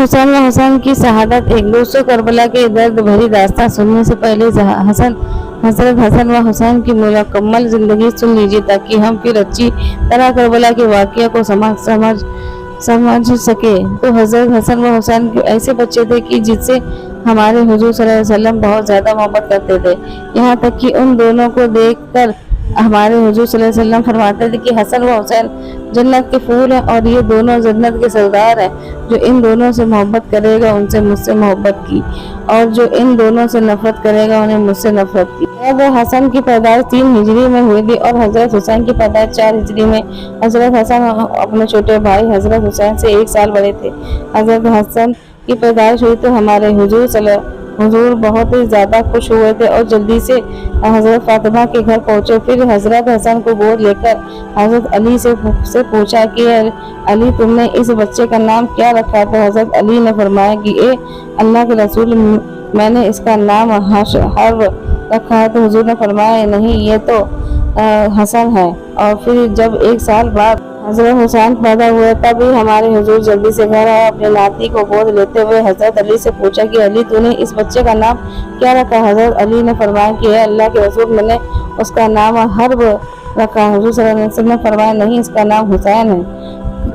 حسین و حسین کی شہادت ایک دوسرے کربلا کے درد بھری داستان سننے سے پہلے حضرت حسن و حسین کی مکمل زندگی سن لیجیے تاکہ ہم پھر اچھی طرح کربلا کے واقعہ کو سمجھ سکے۔ تو حضرت حسن و حسین ایسے بچے تھے کہ جس سے ہمارے حضور صلی اللہ علیہ وسلم بہت زیادہ محبت کرتے تھے، یہاں تک کہ ان دونوں کو دیکھ کر ہمارے حضور صلی اللہ علیہ وسلم فرماتے تھے کہ حسن و حسین جنت کے پھول ہیں اور یہ دونوں جنت کے سردار ہیں۔ جو ان دونوں سے محبت کرے گا ان سے مجھ سے محبت کی، اور جو ان دونوں سے نفرت کرے گا انہیں مجھ سے نفرت کی۔ حضرت حسن کی پیدائش 3 ہجری میں ہوئی تھی اور حضرت حسین کی پیدائش 4 ہجری میں۔ حضرت حسن اپنے چھوٹے بھائی حضرت حسین سے 1 سال بڑے تھے۔ حضرت حسن کی پیدائش ہوئی تو ہمارے حضور بہت ہی زیادہ خوش ہوئے تھے اور جلدی سے حضرت فاطمہ کے گھر پہنچے۔ پھر حضرت حسن کو گود لے کر حضرت علی سے پوچھا کہ علی تم نے اس بچے کا نام کیا رکھا؟ تو حضرت علی نے فرمایا کہ اے اللہ کے رسول میں نے اس کا نام حرب رکھا ہے۔ تو حضور نے فرمایا نہیں یہ تو حسن ہے۔ اور پھر جب 1 سال بعد حضرت حسین پیدا ہوئے تب ہی ہمارے حضور جلدی سے گھر آئے۔ اپنے ناتی کو گود لیتے ہوئے حضرت علی سے پوچھا کہ علی تو نے اس بچے کا نام کیا رکھا؟ حضرت علی نے فرمایا کہ اے اللہ کے رسول میں نے اس کا نام حرب رکھا۔ حضور صلی اللہ علیہ وسلم نے فرمایا نہیں اس کا نام حسین ہے۔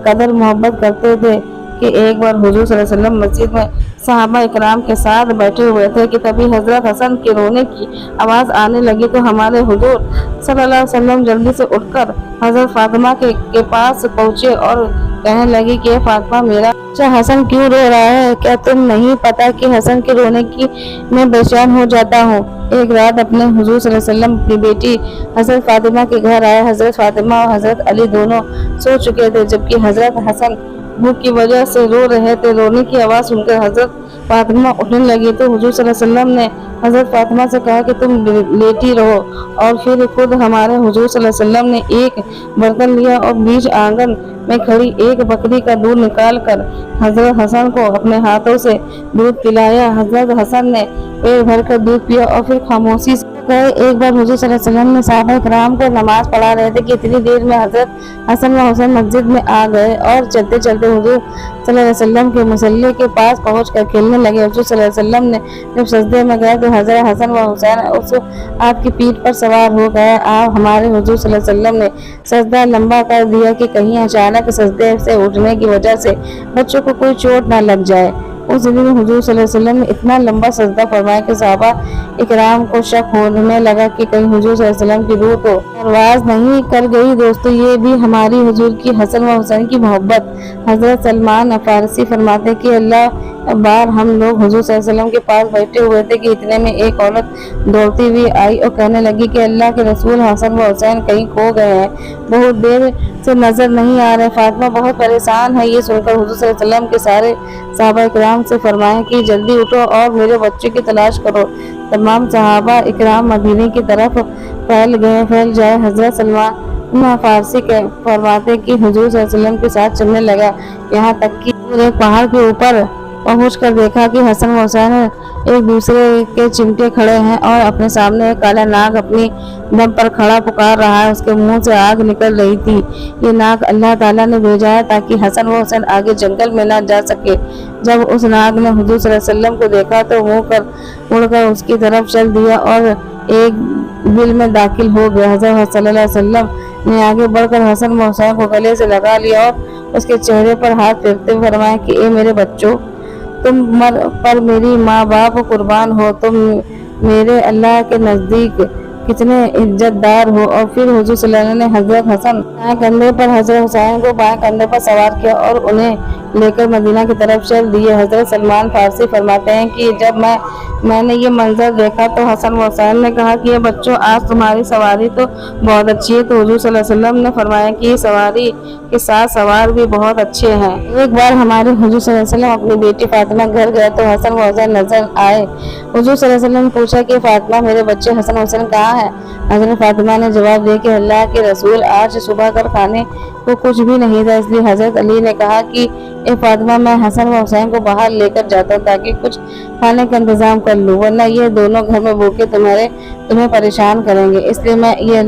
قدر محبت کرتے تھے کہ ایک بار حضور صلی اللہ علیہ وسلم مسجد میں صحابہ اکرام کے ساتھ بیٹھے ہوئے تھے کہ تبھی حضرت حسن کے رونے کی آواز آنے لگی تو ہمارے حضور صلی اللہ علیہ وسلم جلدی سے اٹھ کر حضرت فاطمہ کے پاس پہنچے اور کہنے لگی کہ فاطمہ میرا بچہ حسن کیوں رو رہا ہے؟ کیا تم نہیں پتا کہ حسن کے رونے کی میں بے چین ہو جاتا ہوں؟ ایک رات اپنے حضور صلی اللہ علیہ وسلم اپنی بیٹی حضرت فاطمہ کے گھر آئے۔ حضرت فاطمہ اور حضرت علی دونوں سو چکے تھے جبکہ حضرت حسن بھوک کی وجہ سے رو رہے تھے۔ رونے کی آواز سن کر حضرت فاطمہ اٹھنے لگی تو حضور صلی اللہ علیہ وسلم نے حضرت فاطمہ سے کہا کہ تم لیٹی رہو، اور پھر خود ہمارے حضور صلی اللہ علیہ وسلم نے ایک برتن لیا اور بیچ آنگن میں کھڑی ایک بکری کا دودھ نکال کر حضرت حسن کو اپنے ہاتھوں سے دودھ پلایا۔ حضرت حسن نے پیٹ بھر کر دودھ پیا اور پھر خاموشی سے گئے۔ ایک بار حضور صلی اللہ علیہ وسلم نے صحابہ کرام کو نماز پڑھا رہے تھے کہ اتنی دیر میں حضرت حسن و حسین مسجد میں آ گئے اور چلتے چلتے حضور صلی اللہ علیہ وسلم کے مصلی کے پاس پہنچ کر کھیلنے لگے۔ حضور صلی اللہ علیہ وسلم نے جب سجدے میں گئے تو حضرت حسن و حسین اس آپ کی پیٹھ پر سوار ہو گئے۔ آپ ہمارے حضور صلی اللہ علیہ وسلم نے سجدہ لمبا کر دیا کہ کہیں اچانک سجدے سے اٹھنے کی وجہ سے بچوں کو کوئی چوٹ نہ لگ جائے۔ اس دن حضور صلی اللہ علیہ وسلم نے اتنا لمبا سجدہ فرمایا کہ صحابہ اکرام کو شک ہونے لگا کہ کہیں حضور صلی اللہ علیہ وسلم کی روح تو پرواز نہیں کر گئی۔ دوستو یہ بھی ہماری حضور کی حسن و حسین کی محبت۔ حضرت سلمان فارسی فرماتے کہ اللہ بار ہم لوگ حضور صلی اللہ علیہ وسلم کے پاس بیٹھے ہوئے تھے کہ اتنے میں ایک عورت دوڑتی ہوئی آئی اور کہنے لگی کہ اللہ کے رسول حسن و حسین کہیں کھو گئے ہیں، بہت دیر سے نظر نہیں آ رہے۔ فاطمہ بہت پریشان ہے۔ یہ سن کر حضور صلی اللہ علیہ وسلم کے سارے صحابہ اکرام سے فرمایا کہ جلدی اٹھو اور میرے بچے کی تلاش کرو۔ تمام صحابہ اکرام مدینے کی طرف پھیل جائے۔ حضرت سلمان فارسی فرماتے کہ حضور صلی اللہ علیہ وسلم کے ساتھ چلنے لگا، یہاں تک کہ ایک پہاڑ کے اوپر پہنچ کر دیکھا کہ حسن و حسین ایک دوسرے کے چمٹے کھڑے ہیں اور اپنے سامنے ایک کالا ناگ اپنی دم پر کھڑا پکار رہا ہے۔ اس کے منہ سے آگ نکل رہی تھی۔ یہ ناگ اللہ تعالیٰ نے بھیجا ہے تاکہ حسن و حسین آگے جنگل میں نہ جا سکے۔ جب اس ناگ نے حضور صلی اللہ علیہ وسلم کو دیکھا تو مڑ کر اس کی طرف چل دیا اور ایک بل میں داخل ہو گیا۔ حضرت صلی اللہ علیہ وسلم نے آگے بڑھ کر حسن و حسین کو گلے سے لگا لیا اور اس کے چہرے پر ہاتھ پھیرتے ہوئے فرمایا کہ اے میرے بچوں، تم پر میری ماں باپ قربان ہو، تم میرے اللہ کے نزدیک کتنے عزت دار ہو۔ اور پھر حضور صلی اللہ علیہ وسلم نے حضرت حسن دائیں کندھے پر حضرت حسین کو بائیں کندھے پر سوار کیا اور انہیں لے کر مدینہ کی طرف چل دیے۔ حضرت سلمان فارسی فرماتے ہیں کہ جب میں نے یہ منظر دیکھا تو حسن و حسین نے کہا کہ یہ بچوں آج تمہاری سواری تو بہت اچھی ہے۔ تو حضور صلی اللہ علیہ وسلم نے فرمایا کہ یہ سواری کے ساتھ سوار بھی بہت اچھے ہیں۔ ایک بار ہمارے حضور صلی اللہ علیہ وسلم اپنی بیٹی فاطمہ گھر گئے تو حسن و حسین نظر آئے۔ حضور صلی اللہ علیہ وسلم نے پوچھا کہ فاطمہ میرے بچے حسن و حسین کہاں ہیں؟ حضرت فاطمہ نے جواب دیا کہ اللہ کے رسول آج صبح کر کھانے کو کچھ بھی نہیں تھا، اس لیے حضرت علی نے کہا کہ اے فاطمہ میں حسن و حسین کو باہر لے کر جاتا ہوں تاکہ کچھ کھانے کا انتظام کر لوں، ورنہ یہ دونوں گھر میں بھوکے تمہیں پریشان کریں گے۔ اس لیے میں یہ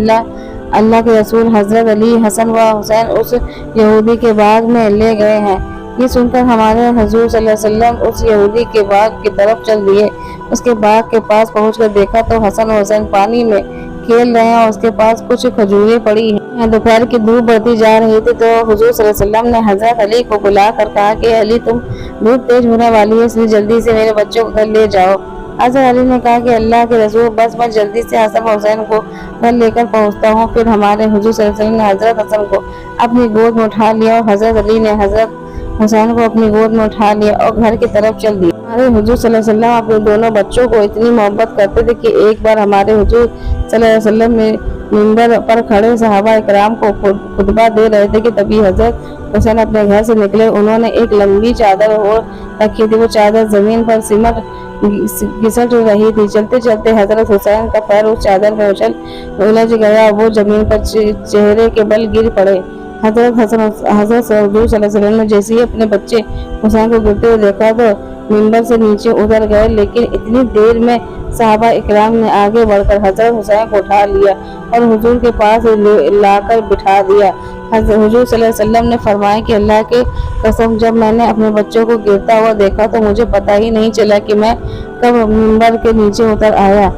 اللہ کے رسول حضرت علی حسن و حسین اس یہودی کے باغ میں لے گئے ہیں۔ یہ سن کر ہمارے حضور صلی اللہ علیہ وسلم اس یہودی کے باغ کی طرف چل دیے۔ اس کے باغ کے پاس پہنچ کر دیکھا تو حسن و حسین پانی میں کھیل رہے ہیں اور اس کے پاس کچھ کھجوریں پڑی ہیں۔ دوپہر کی دھوپ بڑھتی جا رہی تھی تو حضور صلی اللہ علیہ وسلم نے حضرت علی کو بلا کر کہا کہ علی، تم دھوپ تیز ہونے والی ہے، اس لیے جلدی سے میرے بچوں کو گھر لے جاؤ۔ حضرت علی نے کہا کہ اللہ کے رسول، بس میں جلدی سے حسن و حسین کو گھر لے کر پہنچتا ہوں۔ پھر ہمارے حضور صلی اللہ علیہ وسلم نے حضرت حسن کو اپنی گود میں اٹھا لیا اور حضرت علی نے حضرت حسین کو اپنی گود میں اٹھا لیا اور گھر کی طرف چل دیا۔ ہمارے حضور صلی اللہ علیہ وسلم اپنے دونوں بچوں کو اتنی محبت کرتے تھے کہ ایک بار ہمارے حضور صلی اللہ علیہ وسلم نے منبر پر کھڑے صحابہ اکرام کو خطبہ دے رہے تھے کہ تبھی حضرت حسین اپنے گھر سے نکلے۔ انہوں نے ایک لمبی چادر اوڑھ رکھی تھی، وہ چادر زمین پر سمٹ گھسٹ رہی تھی۔ چلتے چلتے حضرت حسین کا پیر اس چادر میں الجھ گیا، وہ زمین پر چہرے کے بل گر پڑے۔ حضرت حضرت صلی اللہ علیہ وسلم نے جیسے ہی اپنے بچے حسین کو گرتے ہوئے دیکھا تو منبر سے نیچے اتر گئے، لیکن اتنی دیر میں صحابہ اکرام نے آگے بڑھ کر حضرت حسین کو اٹھا لیا اور حضور کے پاس لا کر بٹھا دیا۔ حضور صلی اللہ علیہ وسلم نے فرمایا کہ اللہ کی قسم، جب میں نے اپنے بچوں کو گرتا ہوا دیکھا تو مجھے پتہ ہی نہیں چلا کہ میں کب منبر کے نیچے اتر آیا۔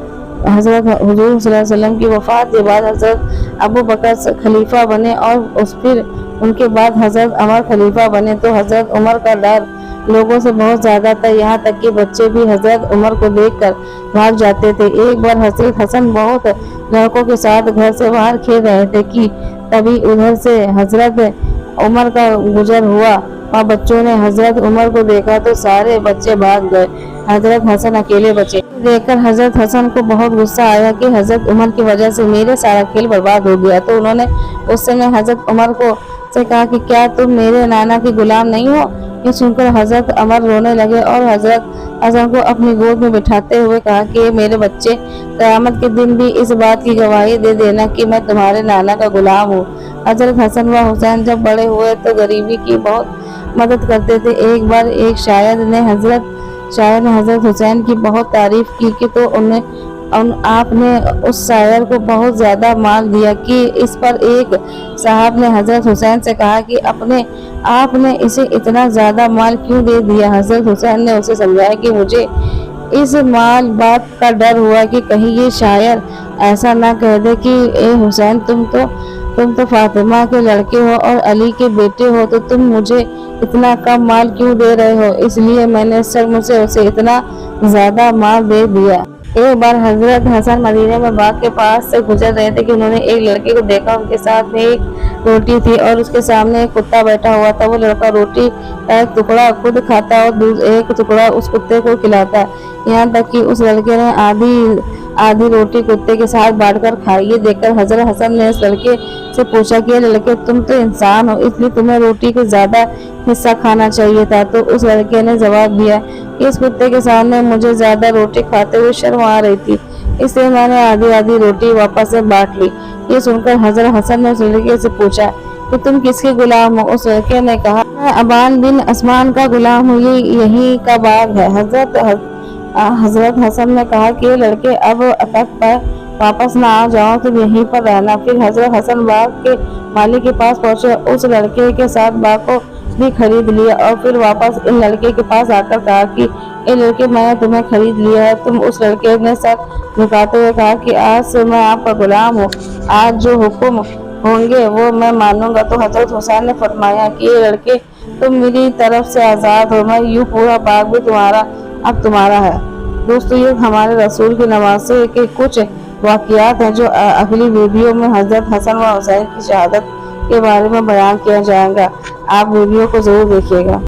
حضرت حضور صلی اللہ علیہ وسلم کی وفات کے بعد حضرت ابو بکر خلیفہ بنے اور پھر ان کے بعد حضرت عمر خلیفہ بنے، تو حضرت عمر کا ڈر لوگوں سے بہت زیادہ تھا، یہاں تک کہ بچے بھی حضرت عمر کو دیکھ کر بھاگ جاتے تھے۔ ایک بار حضرت حسن بہت لڑکوں کے ساتھ گھر سے باہر کھیل رہے تھے کہ تبھی ادھر سے حضرت عمر کا گزر ہوا اور بچوں نے حضرت عمر کو دیکھا تو سارے بچے بھاگ گئے، حضرت حسن اکیلے بچے۔ دیکھ کر حضرت حسن کو بہت غصہ آیا کہ حضرت عمر کی وجہ سے میرے سارا کھیل برباد ہو گیا، تو انہوں نے غصے میں حضرت عمر کو سے کہا کہ کیا تم میرے نانا کے غلام نہیں ہو؟ یہ سن کر حضرت عمر رونے لگے اور حضرت حسن کو اپنی گود میں بٹھاتے ہوئے کہا کہ میرے بچے، قیامت کے دن بھی اس بات کی گواہی دے دینا کہ میں تمہارے نانا کا غلام ہوں۔ حضرت حسن و حسین جب بڑے ہوئے تو غریبی کی بہت مدد کرتے تھے۔ ایک بار ایک شاعر نے حضرت حسین کی بہت تعریف کی کہ تو آپ نے اس شاعر کو بہت زیادہ مال دیا کہ اس پر ایک صاحب نے حضرت حسین سے کہا کہ آپ نے اسے اتنا زیادہ مال کیوں دے دیا؟ حضرت حسین نے اسے سمجھایا کہ مجھے اس مال بات کا ڈر ہوا کہ کہیں یہ شاعر ایسا نہ کہہ دے کہ اے حسین، تم تو فاطمہ کے لڑکے ہو اور علی کے بیٹے ہو، تو تم مجھے اتنا کم مال کیوں دے رہے ہو؟ اس لیے میں نے شرم سے اسے اتنا زیادہ مال دے دیا۔ ایک بار حضرت حسن مدینے میں باغ کے پاس سے گزر رہے تھے کہ انہوں نے ایک لڑکے کو دیکھا، ان کے ساتھ میں ایک روٹی تھی اور اس کے سامنے ایک کتا بیٹھا ہوا تھا۔ وہ لڑکا روٹی کا ایک ٹکڑا خود کھاتا اور ایک ٹکڑا اس کتے کو کھلاتا، یہاں تک کہ اس لڑکے نے آدھی روٹی کتے کے ساتھ بانٹ کر کھائی۔ یہ دیکھ کر حضرت حسن نے اس لڑکے سے پوچھا کہ لڑکے، تم تو انسان ہو، اس لیے تمہیں روٹی کا زیادہ حصہ کھانا چاہیے تھا۔ تو اس لڑکے نے جواب دیا کہ اس کتے کے سامنے مجھے زیادہ روٹی کھاتے ہوئے شرم آ رہی تھی، اس لیے میں نے آدھی روٹی واپس سے بانٹ لی۔ یہ سن کر حضرت حسن نے اس لڑکے سے پوچھا کہ تم کس کے غلام ہو؟ اس لڑکے نے کہا، میں ابان بن عثمان کا غلام ہوں، یہ یہیں کا باغ ہے۔ حضرت حسن نے کہا کہ لڑکے، اب تک واپس نہ آ جاؤ، تم یہیں پر رہنا۔ پھر حضرت حسن باغ کے مالک کے پاس پہنچے، اس لڑکے کے ساتھ باغ کو بھی خرید لیا اور پھر واپس ان لڑکے کے پاس آ کر کہا کہ اے لڑکے، میں نے تمہیں خرید لیا ہے۔ اس لڑکے نے سر جھکاتے ہوئے کہا کہ آج سے میں آپ کا غلام ہوں، آج جو حکم ہوں گے وہ میں مانوں گا۔ تو حضرت حسین نے فرمایا کہ یہ لڑکے، تم میری طرف سے آزاد ہو، میں یوں پورا باغ بھی اب تمہارا ہے۔ دوستو، یہ ہمارے رسول کی نواسے کے کچھ واقعات ہیں جو اگلی ویڈیو میں حضرت حسن و حسین کی شہادت کے بارے میں بیان کیا جائے گا۔ آپ ویڈیو کو ضرور دیکھیے گا۔